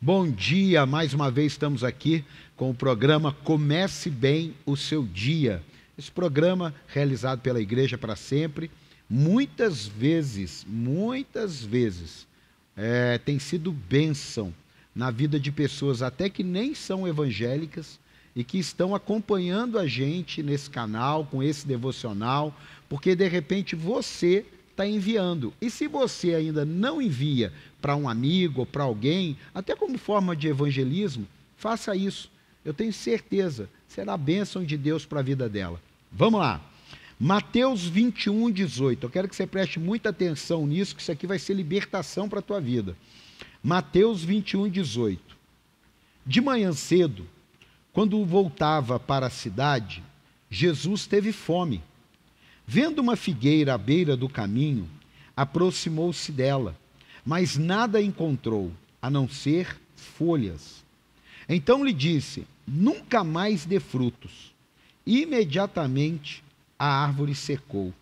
Bom dia, mais uma vez estamos aqui com o programa Comece Bem o Seu Dia. Esse programa realizado pela Igreja para Sempre, muitas vezes, tem sido bênção na vida de pessoas até que nem são evangélicas e que estão acompanhando a gente nesse canal, com esse devocional, porque de repente você está enviando. E se você ainda não envia para um amigo ou para alguém, até como forma de evangelismo, faça isso. Eu tenho certeza, será a bênção de Deus para a vida dela. Vamos lá. Mateus 21, 18. Eu quero que você preste muita atenção nisso, que isso aqui vai ser libertação para a tua vida. Mateus 21, 18. De manhã cedo, quando voltava para a cidade, Jesus teve fome. Vendo uma figueira à beira do caminho, aproximou-se dela, mas nada encontrou, a não ser folhas. Então lhe disse: nunca mais dê frutos. Imediatamente a árvore secou.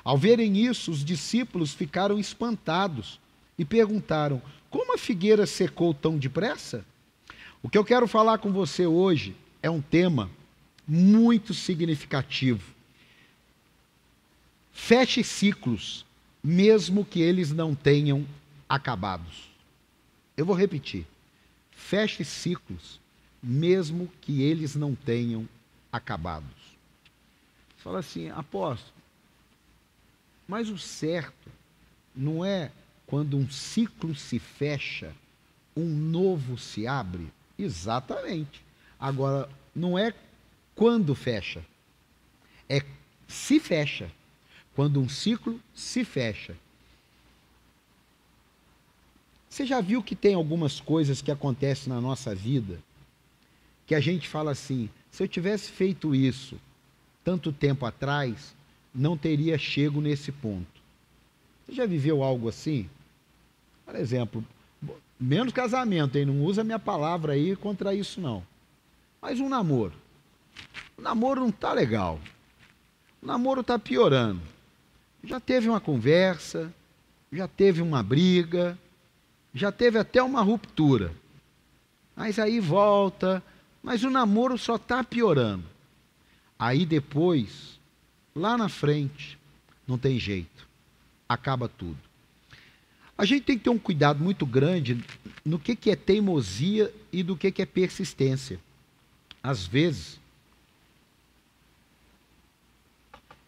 Ao verem isso, os discípulos ficaram espantados e perguntaram: como a figueira secou tão depressa? O que eu quero falar com você hoje é um tema muito significativo. Feche ciclos, mesmo que eles não tenham acabados. Eu vou repetir. Feche ciclos, mesmo que eles não tenham acabados. Você fala assim: apóstolo, mas o certo não é quando um ciclo se fecha, um novo se abre? Exatamente. Agora, não é quando fecha, é se fecha. Quando um ciclo se fecha. Você já viu que tem algumas coisas que acontecem na nossa vida que a gente fala assim: se eu tivesse feito isso tanto tempo atrás, não teria chego nesse ponto. Você já viveu algo assim? Por exemplo, menos casamento, hein? Não usa minha palavra aí contra isso não. Mas um namoro. O namoro não está legal. O namoro está piorando. Já teve uma conversa, já teve uma briga, já teve até uma ruptura. Mas aí volta, mas o namoro só está piorando. Aí depois, lá na frente, não tem jeito, acaba tudo. A gente tem que ter um cuidado muito grande no que é teimosia e do que é persistência. Às vezes,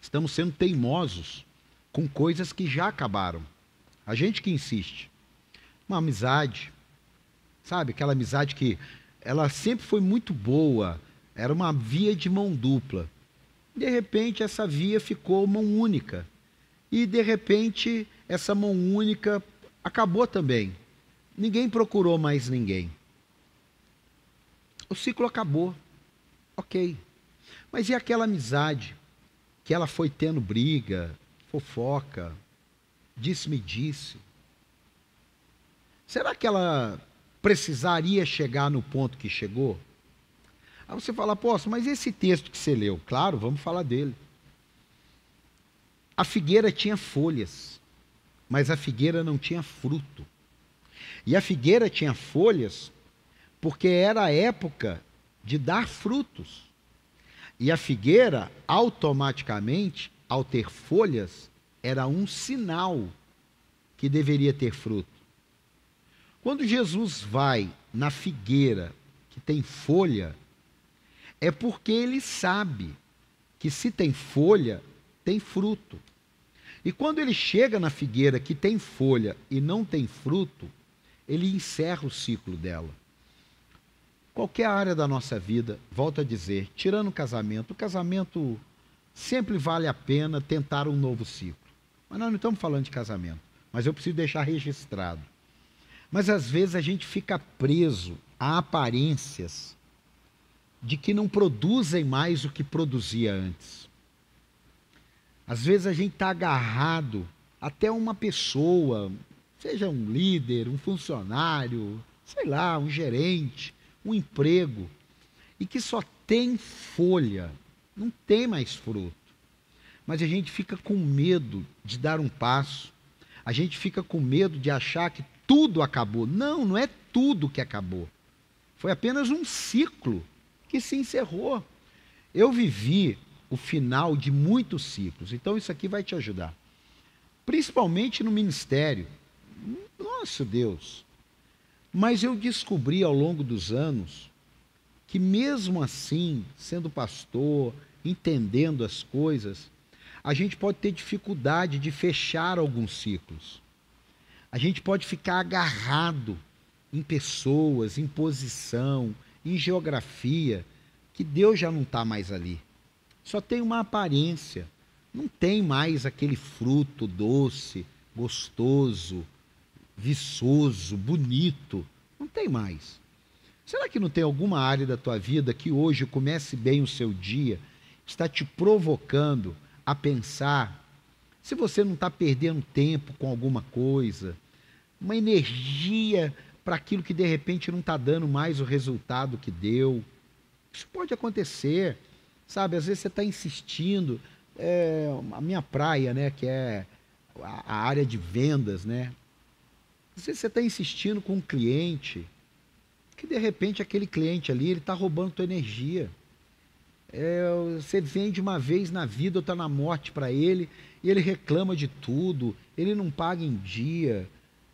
estamos sendo teimosos com coisas que já acabaram. A gente que insiste. Uma amizade, sabe? Aquela amizade que ela sempre foi muito boa, era uma via de mão dupla. De repente, essa via ficou mão única. E, de repente, essa mão única acabou também. Ninguém procurou mais ninguém. O ciclo acabou. Ok. Mas e aquela amizade que ela foi tendo briga, fofoca, disse-me-disse? Será que ela precisaria chegar no ponto que chegou? Aí você fala: apóstolo, mas esse texto que você leu? Claro, vamos falar dele. A figueira tinha folhas, mas a figueira não tinha fruto. E a figueira tinha folhas porque era a época de dar frutos. E a figueira, automaticamente, ao ter folhas, era um sinal que deveria ter fruto. Quando Jesus vai na figueira que tem folha, é porque ele sabe que se tem folha, tem fruto. E quando ele chega na figueira que tem folha e não tem fruto, ele encerra o ciclo dela. Qualquer área da nossa vida, volto a dizer, tirando o casamento sempre vale a pena tentar um novo ciclo. Mas nós não estamos falando de casamento, mas eu preciso deixar registrado. Mas às vezes a gente fica preso a aparências de que não produzem mais o que produzia antes. Às vezes a gente está agarrado até uma pessoa, seja um líder, um funcionário, sei lá, um gerente, um emprego, e que só tem folha, não tem mais fruto. Mas a gente fica com medo de dar um passo, a gente fica com medo de achar que tudo acabou. Não, não é tudo que acabou. Foi apenas um ciclo que se encerrou. Eu vivi o final de muitos ciclos, então isso aqui vai te ajudar. Principalmente no ministério. Nossa Deus! Mas eu descobri ao longo dos anos que mesmo assim, sendo pastor, entendendo as coisas, a gente pode ter dificuldade de fechar alguns ciclos. A gente pode ficar agarrado em pessoas, em posição, em geografia, que Deus já não está mais ali. Só tem uma aparência. Não tem mais aquele fruto doce, gostoso, viçoso, bonito. Não tem mais. Será que não tem alguma área da tua vida que hoje comece bem o seu dia, está te provocando a pensar se você não está perdendo tempo com alguma coisa, uma energia para aquilo que de repente não está dando mais o resultado que deu? Isso pode acontecer, sabe? Às vezes você está insistindo, a minha praia, né, que é a área de vendas, né? Às vezes você está insistindo com um cliente, que de repente aquele cliente ali, ele está roubando tua energia. Você vende uma vez na vida, outra na morte para ele, e ele reclama de tudo, ele não paga em dia.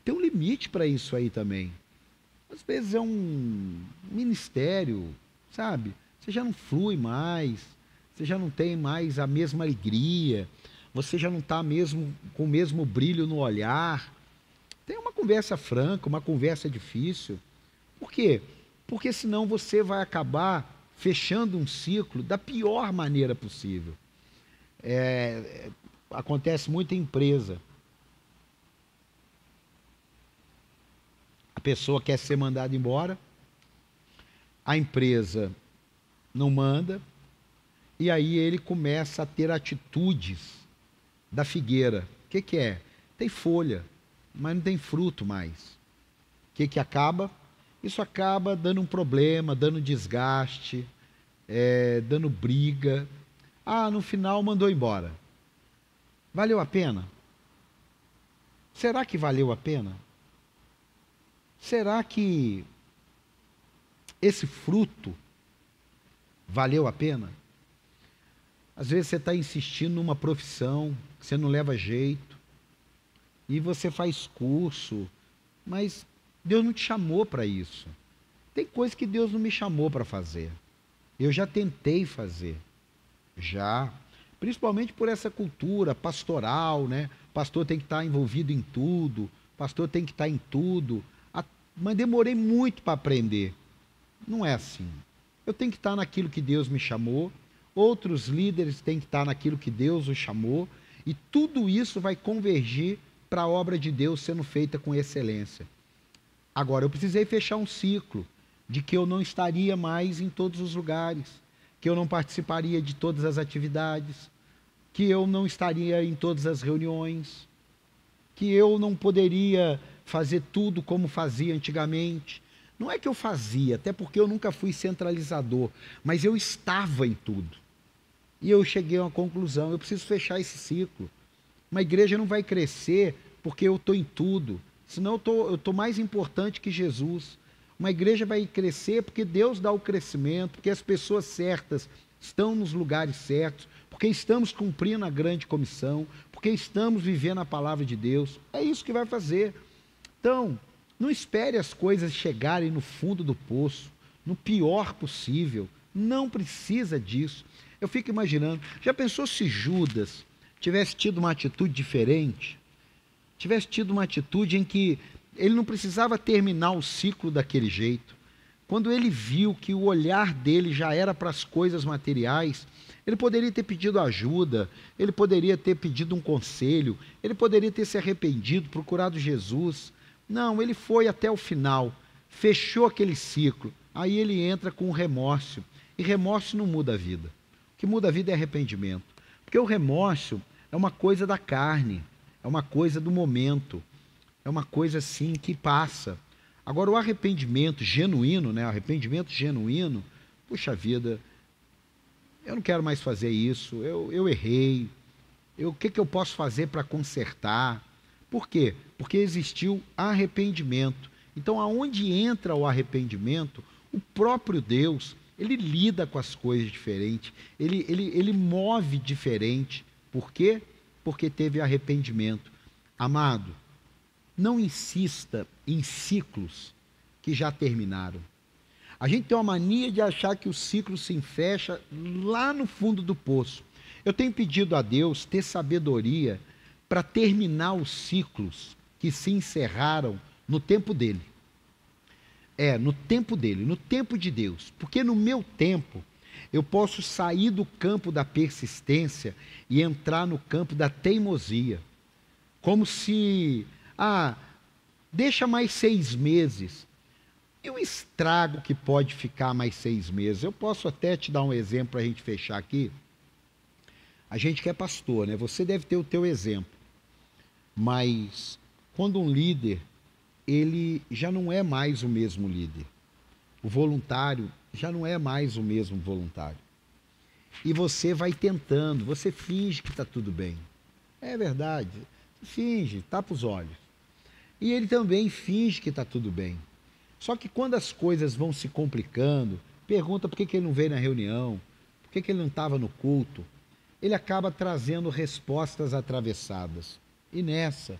Tem um limite para isso aí também. Às vezes é um ministério, sabe? Você já não flui mais, você já não tem mais a mesma alegria, você já não está mesmo com o mesmo brilho no olhar. Tem uma conversa franca, uma conversa difícil. Por quê? Porque senão você vai acabar fechando um ciclo da pior maneira possível. Acontece muito em empresa. A pessoa quer ser mandada embora, a empresa não manda, e aí ele começa a ter atitudes da figueira. O que é? Tem folha, mas não tem fruto mais. O que acaba? Isso acaba dando um problema, dando desgaste, dando briga. No final mandou embora. Valeu a pena? Será que valeu a pena? Será que esse fruto valeu a pena? Às vezes você está insistindo numa profissão que você não leva jeito, e você faz curso, mas Deus não te chamou para isso. Tem coisa que Deus não me chamou para fazer. Eu já tentei fazer. Já. Principalmente por essa cultura pastoral, né? Pastor tem que estar envolvido em tudo. Pastor tem que estar em tudo. Mas demorei muito para aprender. Não é assim. Eu tenho que estar naquilo que Deus me chamou. Outros líderes têm que estar naquilo que Deus os chamou. E tudo isso vai convergir para a obra de Deus sendo feita com excelência. Agora, eu precisei fechar um ciclo de que eu não estaria mais em todos os lugares, que eu não participaria de todas as atividades, que eu não estaria em todas as reuniões, que eu não poderia fazer tudo como fazia antigamente. Não é que eu fazia, até porque eu nunca fui centralizador, mas eu estava em tudo. E eu cheguei a uma conclusão: eu preciso fechar esse ciclo. Uma igreja não vai crescer porque eu estou em tudo, senão eu estou mais importante que Jesus. Uma igreja vai crescer porque Deus dá o crescimento, porque as pessoas certas estão nos lugares certos, porque estamos cumprindo a grande comissão, porque estamos vivendo a palavra de Deus. É isso que vai fazer. Então, não espere as coisas chegarem no fundo do poço, no pior possível. Não precisa disso. Eu fico imaginando, já pensou se Judas tivesse tido uma atitude diferente? Tivesse tido uma atitude em que ele não precisava terminar o ciclo daquele jeito. Quando ele viu que o olhar dele já era para as coisas materiais, ele poderia ter pedido ajuda, ele poderia ter pedido um conselho, ele poderia ter se arrependido, procurado Jesus. Não, ele foi até o final, fechou aquele ciclo. Aí ele entra com remorso. E remorso não muda a vida. O que muda a vida é arrependimento. Porque o remorso é uma coisa da carne, é uma coisa do momento, é uma coisa assim que passa. Agora o arrependimento genuíno, né? O arrependimento genuíno, puxa vida, eu não quero mais fazer isso, eu errei, o que eu posso fazer para consertar, Por quê? Porque existiu arrependimento. Então, aonde entra o arrependimento, o próprio Deus, ele lida com as coisas diferente, ele move diferente. Por quê? Porque teve arrependimento. Amado, não insista em ciclos que já terminaram. A gente tem uma mania de achar que o ciclo se fecha lá no fundo do poço. Eu tenho pedido a Deus ter sabedoria para terminar os ciclos que se encerraram no tempo dele. No tempo dele, no tempo de Deus. Porque no meu tempo, eu posso sair do campo da persistência e entrar no campo da teimosia. Como se, deixa mais 6 meses. E o estrago que pode ficar mais 6 meses? Eu posso até te dar um exemplo para a gente fechar aqui. A gente que é pastor, né? Você deve ter o teu exemplo. Mas quando um líder, ele já não é mais o mesmo líder. O voluntário já não é mais o mesmo voluntário. E você vai tentando, você finge que está tudo bem. É verdade, finge, tapa os olhos. E ele também finge que está tudo bem. Só que quando as coisas vão se complicando, pergunta por que ele não veio na reunião, por que ele não estava no culto, ele acaba trazendo respostas atravessadas. E nessa,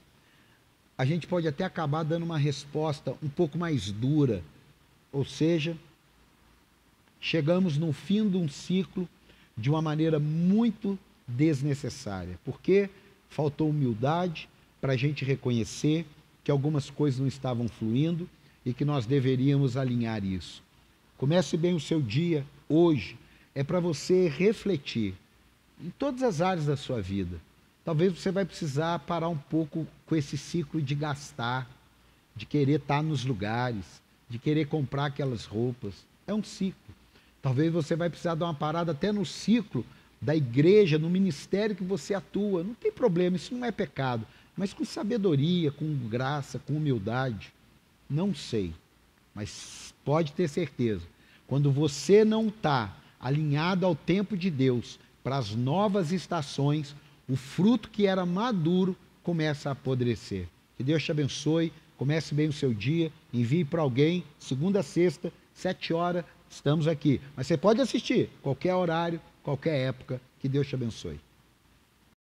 a gente pode até acabar dando uma resposta um pouco mais dura, ou seja, chegamos no fim de um ciclo de uma maneira muito desnecessária, porque faltou humildade para a gente reconhecer que algumas coisas não estavam fluindo e que nós deveríamos alinhar isso. Comece bem o seu dia hoje, é para você refletir em todas as áreas da sua vida. Talvez você vai precisar parar um pouco com esse ciclo de gastar, de querer estar nos lugares, de querer comprar aquelas roupas. É um ciclo. Talvez você vai precisar dar uma parada até no ciclo da igreja, no ministério que você atua. Não tem problema, isso não é pecado. Mas com sabedoria, com graça, com humildade. Não sei, mas pode ter certeza. Quando você não está alinhado ao tempo de Deus, para as novas estações, o fruto que era maduro começa a apodrecer. Que Deus te abençoe, comece bem o seu dia, envie para alguém, segunda a sexta, 7 horas, estamos aqui. Mas você pode assistir, qualquer horário, qualquer época. Que Deus te abençoe.